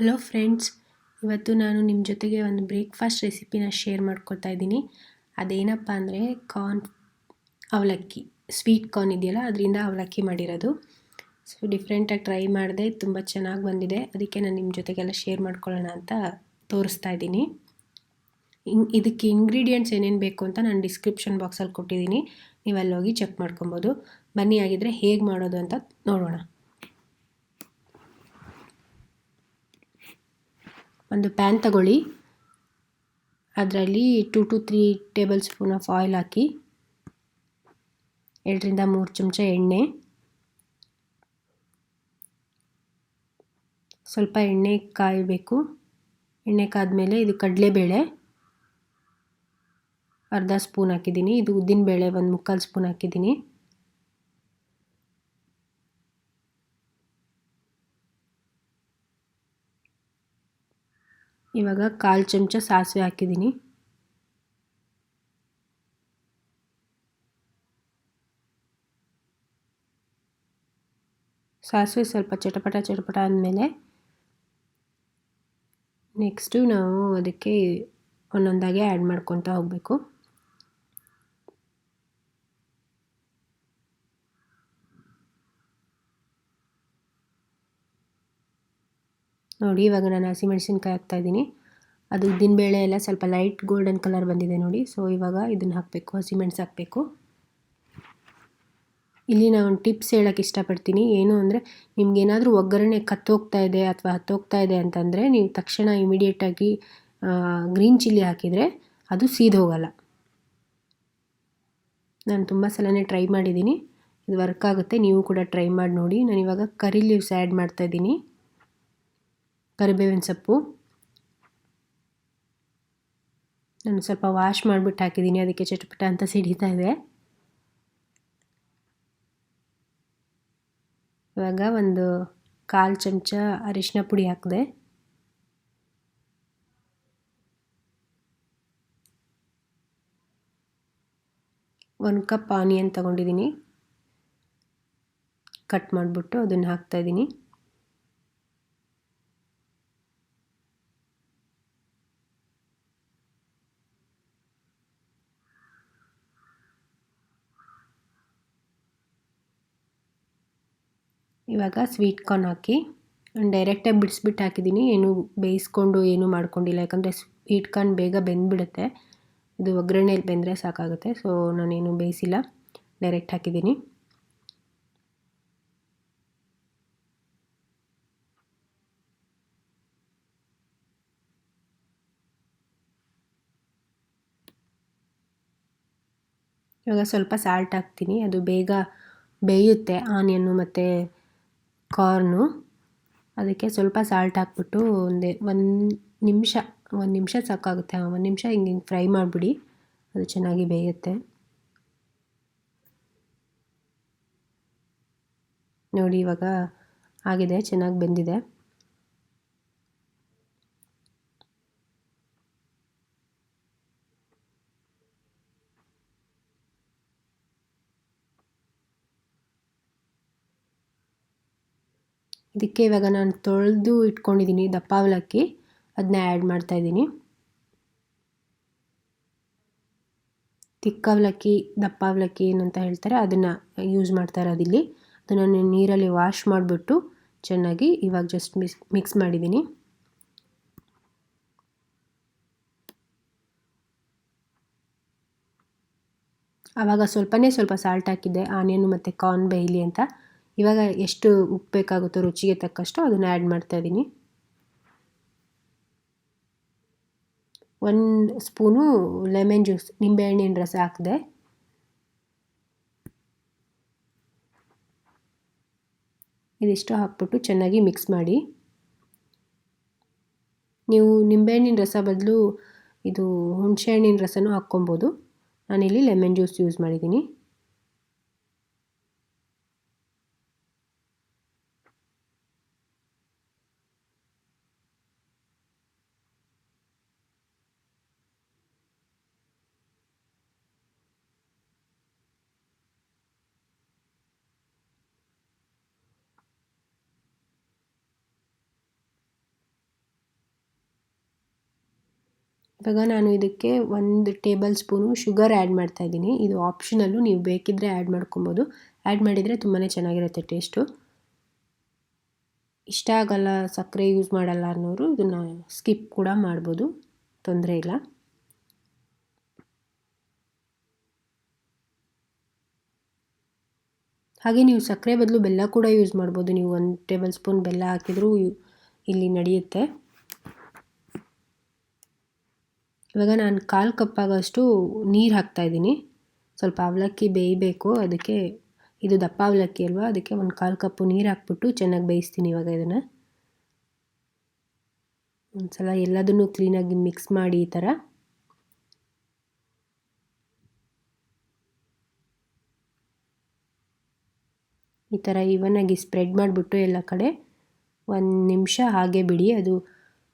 Hello friends, ಇವತ್ತು ನಾನು ನಿಮ್ಮ ಜೊತೆಗೆ ಒಂದು ಬ್ರೇಕ್ಫಾಸ್ಟ್ ರೆಸಿಪಿನ ಶೇರ್ ಮಾಡ್ಕೊತಾ ಇದ್ದೀನಿ. ಅದೇನಪ್ಪ ಅಂದರೆ ಅವಲಕ್ಕಿ, ಸ್ವೀಟ್ ಕಾರ್ನ್ ಇದೆಯಲ್ಲ ಅದರಿಂದ ಅವಲಕ್ಕಿ ಮಾಡಿರೋದು. ಸೊ ಡಿಫ್ರೆಂಟಾಗಿ ಟ್ರೈ ಮಾಡಿದೆ, ತುಂಬ ಚೆನ್ನಾಗಿ ಬಂದಿದೆ. ಅದಕ್ಕೆ ನಾನು ನಿಮ್ಮ ಜೊತೆಗೆಲ್ಲ ಶೇರ್ ಮಾಡ್ಕೊಳ್ಳೋಣ ಅಂತ ತೋರಿಸ್ತಾ ಇದ್ದೀನಿ. ಇದಕ್ಕೆ ಇಂಗ್ರೀಡಿಯೆಂಟ್ಸ್ ಏನೇನು ಬೇಕು ಅಂತ ನಾನು ಡಿಸ್ಕ್ರಿಪ್ಷನ್ ಬಾಕ್ಸಲ್ಲಿ ಕೊಟ್ಟಿದ್ದೀನಿ, ನೀವು ಅಲ್ಲಿ ಹೋಗಿ ಚೆಕ್ ಮಾಡ್ಕೊಬೋದು. ಬನ್ನಿ ಆಗಿದ್ದರೆ ಹೇಗೆ ಮಾಡೋದು ಅಂತ ನೋಡೋಣ. ಒಂದು ಪ್ಯಾನ್ ತಗೊಳ್ಳಿ, ಅದರಲ್ಲಿ 2 to 3 table spoon of oil ಹಾಕಿ, 2 ರಿಂದ 3 ಚಮಚ ಎಣ್ಣೆ, ಸ್ವಲ್ಪ ಎಣ್ಣೆ ಕಾಯಬೇಕು. ಎಣ್ಣೆ ಕಾದ್ಮೇಲೆ ಇದು ಕಡಲೆಬೇಳೆ ಅರ್ಧ ಸ್ಪೂನ್ ಹಾಕಿದ್ದೀನಿ, ಇದು ಉದ್ದಿನಬೇಳೆ 1/4 ಸ್ಪೂನ್ ಹಾಕಿದ್ದೀನಿ, ಇವಾಗ 1/4 ಚಮಚ ಸಾಸಿವೆ ಹಾಕಿದ್ದೀನಿ, ಸಾಸಿವೆ ಸ್ವಲ್ಪ ಚಟಪಟ ಆದಮೇಲೆ ನೆಕ್ಸ್ಟು ನಾವು ಅದಕ್ಕೆ ಒಂದೊಂದಾಗೆ ಆ್ಯಡ್ ಮಾಡ್ಕೊತಾ ಹೋಗಬೇಕು. ನೋಡಿ, ಇವಾಗ ನಾನು ಹಸಿಮೆಣಸಿನ್ಕಾಯಿ ಹಾಕ್ತಾಯಿದ್ದೀನಿ. ಅದು ಉದ್ದಿನಬೇಳೆ ಎಲ್ಲ ಸ್ವಲ್ಪ ಲೈಟ್ ಗೋಲ್ಡನ್ ಕಲರ್ ಬಂದಿದೆ ನೋಡಿ. ಸೊ ಇವಾಗ ಇದನ್ನು ಹಾಕಬೇಕು, ಹಸಿಮೆಣಸು ಹಾಕಬೇಕು. ಇಲ್ಲಿ ನಾನು ಒಂದು ಟಿಪ್ಸ್ ಹೇಳೋಕ್ಕೆ ಇಷ್ಟಪಡ್ತೀನಿ. ಏನು ಅಂದರೆ, ನಿಮಗೇನಾದರೂ ಒಗ್ಗರಣೆ ಕತ್ತೋಗ್ತಾ ಇದೆ ಅಥವಾ ಹತ್ತೋಗ್ತಾ ಇದೆ ಅಂತಂದರೆ ನೀವು ತಕ್ಷಣ ಇಮಿಡಿಯೇಟಾಗಿ ಗ್ರೀನ್ ಚಿಲ್ಲಿ ಹಾಕಿದರೆ ಅದು ಸೀದೋಗಲ್ಲ. ನಾನು ತುಂಬ ಸಲನೇ ಟ್ರೈ ಮಾಡಿದ್ದೀನಿ, ಇದು ವರ್ಕ್ ಆಗುತ್ತೆ. ನೀವು ಕೂಡ ಟ್ರೈ ಮಾಡಿ ನೋಡಿ. ನಾನಿವಾಗ ಕರಿ ಲೀವ್ಸ್ ಆ್ಯಡ್ ಮಾಡ್ತಾಯಿದ್ದೀನಿ, ಕರಿಬೇವಿನ ಸೊಪ್ಪು. ನಾನು ಸ್ವಲ್ಪ ವಾಶ್ ಮಾಡಿಬಿಟ್ಟು ಹಾಕಿದ್ದೀನಿ, ಅದಕ್ಕೆ ಚಟಪಟ ಅಂತ ಸಿಡಿತಾ ಇದೆ. ಇವಾಗ ಒಂದು 1/4 ಚಮಚ ಅರಿಶಿನ ಪುಡಿ ಹಾಕಿದೆ, ಒಂದು ಕಪ್ ಆನಿಯನ್ ತೊಗೊಂಡಿದ್ದೀನಿ, ಕಟ್ ಮಾಡಿಬಿಟ್ಟು ಅದನ್ನು ಹಾಕ್ತಾಯಿದ್ದೀನಿ. ಇವಾಗ ಸ್ವೀಟ್ ಕಾರ್ನ್ ಹಾಕಿ ಡೈರೆಕ್ಟಾಗಿ ಬಿಡಿಸ್ಬಿಟ್ಟು ಹಾಕಿದ್ದೀನಿ, ಏನು ಬೇಯಿಸ್ಕೊಂಡು ಏನು ಮಾಡ್ಕೊಂಡಿಲ್ಲ. ಯಾಕಂದರೆ ಸ್ವೀಟ್ ಕಾರ್ನ್ ಬೇಗ ಬೆಂದ್ಬಿಡುತ್ತೆ, ಇದು ಒಗ್ಗರಣೆಯಲ್ಲಿ ಬೆಂದರೆ ಸಾಕಾಗುತ್ತೆ. ಸೊ ನಾನೇನು ಬೇಯಿಸಿಲ್ಲ, ಡೈರೆಕ್ಟ್ ಹಾಕಿದ್ದೀನಿ. ಇವಾಗ ಸ್ವಲ್ಪ ಸಾಲ್ಟ್ ಹಾಕ್ತೀನಿ, ಅದು ಬೇಗ ಬೇಯುತ್ತೆ ಆನಿಯನ್ನು ಮತ್ತು ಕಾರ್ನು. ಅದಕ್ಕೆ ಸ್ವಲ್ಪ ಸಾಲ್ಟ್ ಹಾಕ್ಬಿಟ್ಟು ಒಂದು ನಿಮಿಷ ಸಾಕಾಗುತ್ತೆ. 1 ನಿಮಿಷ ಹಿಂಗೆ ಫ್ರೈ ಮಾಡಿಬಿಡಿ, ಅದು ಚೆನ್ನಾಗಿ ಬೇಯುತ್ತೆ. ನೋಡಿ, ಇವಾಗ ಆಗಿದೆ, ಚೆನ್ನಾಗಿ ಬೆಂದಿದೆ. ಇದಕ್ಕೆ ಇವಾಗ ನಾನು ತೊಳೆದು ಇಟ್ಕೊಂಡಿದ್ದೀನಿ ದಪ್ಪ ಅವಲಕ್ಕಿ, ಅದನ್ನ ಆ್ಯಡ್ ಮಾಡ್ತಾಯಿದ್ದೀನಿ. ತಿಕ್ಕ ಅವಲಕ್ಕಿ, ದಪ್ಪ ಅವಲಕ್ಕಿ ಏನಂತ ಹೇಳ್ತಾರೆ, ಅದನ್ನು ಯೂಸ್ ಮಾಡ್ತಾ ಇರೋದಿಲ್ಲಿ. ಅದನ್ನು ನೀರಲ್ಲಿ ವಾಶ್ ಮಾಡಿಬಿಟ್ಟು ಚೆನ್ನಾಗಿ ಇವಾಗ ಜಸ್ಟ್ ಮಿಕ್ಸ್ ಮಾಡಿದ್ದೀನಿ. ಆವಾಗ ಸ್ವಲ್ಪ ಸಾಲ್ಟ್ ಹಾಕಿದ್ದೆ, ಆನಿಯನ್ ಮತ್ತು ಕಾರ್ನ್ ಬೇಯಲಿ ಅಂತ. ಇವಾಗ ಎಷ್ಟು ಉಪ್ಪು ಬೇಕಾಗುತ್ತೋ ರುಚಿಗೆ ತಕ್ಕಷ್ಟು ಅದನ್ನು ಆ್ಯಡ್ ಮಾಡ್ತಾಯಿದ್ದೀನಿ. 1 ಸ್ಪೂನು ಲೆಮನ್ ಜ್ಯೂಸ್, ನಿಂಬೆಹಣ್ಣಿನ ರಸ ಹಾಕಿದೆ. ಇದಿಷ್ಟು ಹಾಕ್ಬಿಟ್ಟು ಚೆನ್ನಾಗಿ ಮಿಕ್ಸ್ ಮಾಡಿ. ನೀವು ನಿಂಬೆಹಣ್ಣಿನ ರಸ ಬದಲು ಇದು ಹುಣಸೆಹಣ್ಣಿನ ರಸನೂ ಹಾಕ್ಕೊಬೋದು. ನಾನಿಲ್ಲಿ ಲೆಮನ್ ಜ್ಯೂಸ್ ಯೂಸ್ ಮಾಡಿದ್ದೀನಿ. ಇವಾಗ ನಾನು ಇದಕ್ಕೆ 1 ಟೇಬಲ್ ಸ್ಪೂನು ಶುಗರ್ ಆ್ಯಡ್ ಮಾಡ್ತಾಯಿದ್ದೀನಿ. ಇದು ಆಪ್ಷನಲ್ಲು, ನೀವು ಬೇಕಿದ್ದರೆ ಆ್ಯಡ್ ಮಾಡ್ಕೊಬೋದು. ಆ್ಯಡ್ ಮಾಡಿದರೆ ತುಂಬಾ ಚೆನ್ನಾಗಿರುತ್ತೆ ಟೇಸ್ಟು. ಇಷ್ಟ ಆಗಲ್ಲ, ಸಕ್ಕರೆ ಯೂಸ್ ಮಾಡಲ್ಲ ಅನ್ನೋರು ಇದನ್ನು ಸ್ಕಿಪ್ ಕೂಡ ಮಾಡ್ಬೋದು, ತೊಂದರೆ ಇಲ್ಲ. ಹಾಗೆ ನೀವು ಸಕ್ಕರೆ ಬದಲು ಬೆಲ್ಲ ಕೂಡ ಯೂಸ್ ಮಾಡ್ಬೋದು. ನೀವು 1 ಟೇಬಲ್ ಸ್ಪೂನ್ ಬೆಲ್ಲ ಹಾಕಿದರೂ ಇಲ್ಲಿ ನಡೆಯುತ್ತೆ. ಇವಾಗ ನಾನು 1/4 ಕಪ್ ಆಗೋಷ್ಟು ನೀರು ಹಾಕ್ತಾಯಿದ್ದೀನಿ. ಸ್ವಲ್ಪ ಅವಲಕ್ಕಿ ಬೇಯಬೇಕು, ಅದಕ್ಕೆ ಇದು ದಪ್ಪ ಅವಲಕ್ಕಿ ಅಲ್ವಾ, ಅದಕ್ಕೆ 1/4 ಕಪ್ಪು ನೀರು ಹಾಕ್ಬಿಟ್ಟು ಚೆನ್ನಾಗಿ ಬೇಯಿಸ್ತೀನಿ. ಇವಾಗ ಇದನ್ನು ಒಂದ್ಸಲ ಎಲ್ಲದನ್ನು ಕ್ಲೀನಾಗಿ ಮಿಕ್ಸ್ ಮಾಡಿ ಈ ಥರ. ಈವನಾಗಿ ಸ್ಪ್ರೆಡ್ ಮಾಡಿಬಿಟ್ಟು ಎಲ್ಲ ಕಡೆ 1 ನಿಮಿಷ ಹಾಗೆ ಬಿಡಿ. ಅದು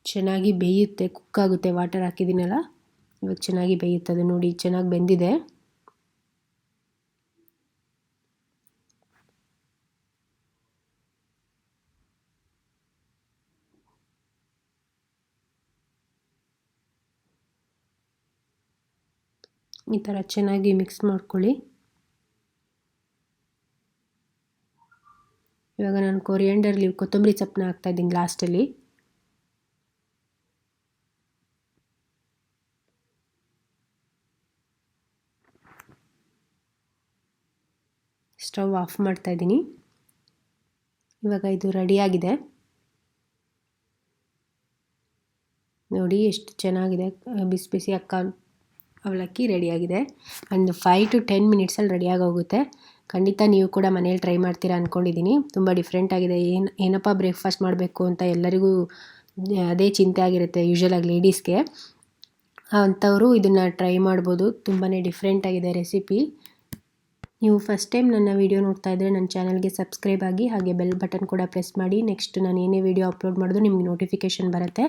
ಚೆನ್ನಾಗಿ ಬೇಯುತ್ತೆ, ಕುಕ್ ಆಗುತ್ತೆ. ವಾಟರ್ ಹಾಕಿದ್ದೀನಲ್ಲ, ಇವಾಗ ಚೆನ್ನಾಗಿ ಬೇಯುತ್ತೆ. ಅದು ನೋಡಿ ಚೆನ್ನಾಗಿ ಬೆಂದಿದೆ. ಈ ಥರ ಚೆನ್ನಾಗಿ ಮಿಕ್ಸ್ ಮಾಡ್ಕೊಳ್ಳಿ. ಇವಾಗ ನಾನು ಕೊರಿಯಾಂಡರ್ ಲೀವ್, ಕೊತ್ತಂಬರಿ ಸೊಪ್ಪನ್ನ ಹಾಕ್ತಾಯಿದ್ದೀನಿ ಲಾಸ್ಟಲ್ಲಿ. ಸ್ಟವ್ ಆಫ್ ಮಾಡ್ತಾಯಿದ್ದೀನಿ. ಇವಾಗ ಇದು ರೆಡಿಯಾಗಿದೆ ನೋಡಿ, ಎಷ್ಟು ಚೆನ್ನಾಗಿದೆ. ಬಿಸಿ ಬಿಸಿ ಅವಲಕ್ಕಿ ರೆಡಿಯಾಗಿದೆ. ಒಂದು 5 to 10 ಮಿನಿಟ್ಸಲ್ಲಿ ರೆಡಿಯಾಗಿ ಹೋಗುತ್ತೆ. ಖಂಡಿತ ನೀವು ಕೂಡ ಮನೇಲಿ ಟ್ರೈ ಮಾಡ್ತೀರಾ ಅಂದ್ಕೊಂಡಿದ್ದೀನಿ. ತುಂಬ ಡಿಫ್ರೆಂಟಾಗಿದೆ. ಏನಪ್ಪ ಬ್ರೇಕ್ಫಾಸ್ಟ್ ಮಾಡಬೇಕು ಅಂತ ಎಲ್ಲರಿಗೂ ಅದೇ ಚಿಂತೆ ಆಗಿರುತ್ತೆ ಯೂಶ್ವಲಾಗಿ ಲೇಡೀಸ್ಗೆ. ಅಂಥವರು ಇದನ್ನು ಟ್ರೈ ಮಾಡ್ಬೋದು. ತುಂಬಾ ಡಿಫ್ರೆಂಟಾಗಿದೆ ರೆಸಿಪಿ. ನೀವು ಫಸ್ಟ್ ಟೈಮ್ ನನ್ನ ವೀಡಿಯೋ ನೋಡ್ತಾ ಇದ್ದರೆ ನನ್ನ ಚಾನಲ್ಗೆ ಸಬ್ಸ್ಕ್ರೈಬ್ ಆಗಿ, ಹಾಗೆ ಬೆಲ್ ಬಟನ್ ಕೂಡ ಪ್ರೆಸ್ ಮಾಡಿ. ನೆಕ್ಸ್ಟ್ ನಾನು ಏನೇ ವೀಡಿಯೋ ಅಪ್ಲೋಡ್ ಮಾಡಿದ್ರು ನಿಮಗೆ ನೋಟಿಫಿಕೇಷನ್ ಬರುತ್ತೆ.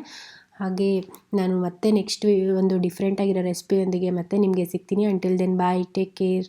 ಹಾಗೆ ನಾನು ಮತ್ತೆ ನೆಕ್ಸ್ಟ್ ಒಂದು ಡಿಫ್ರೆಂಟಾಗಿರೋ ರೆಸಿಪಿಯೊಂದಿಗೆ ಮತ್ತೆ ನಿಮಗೆ ಸಿಗ್ತೀನಿ. Until then bye, take care.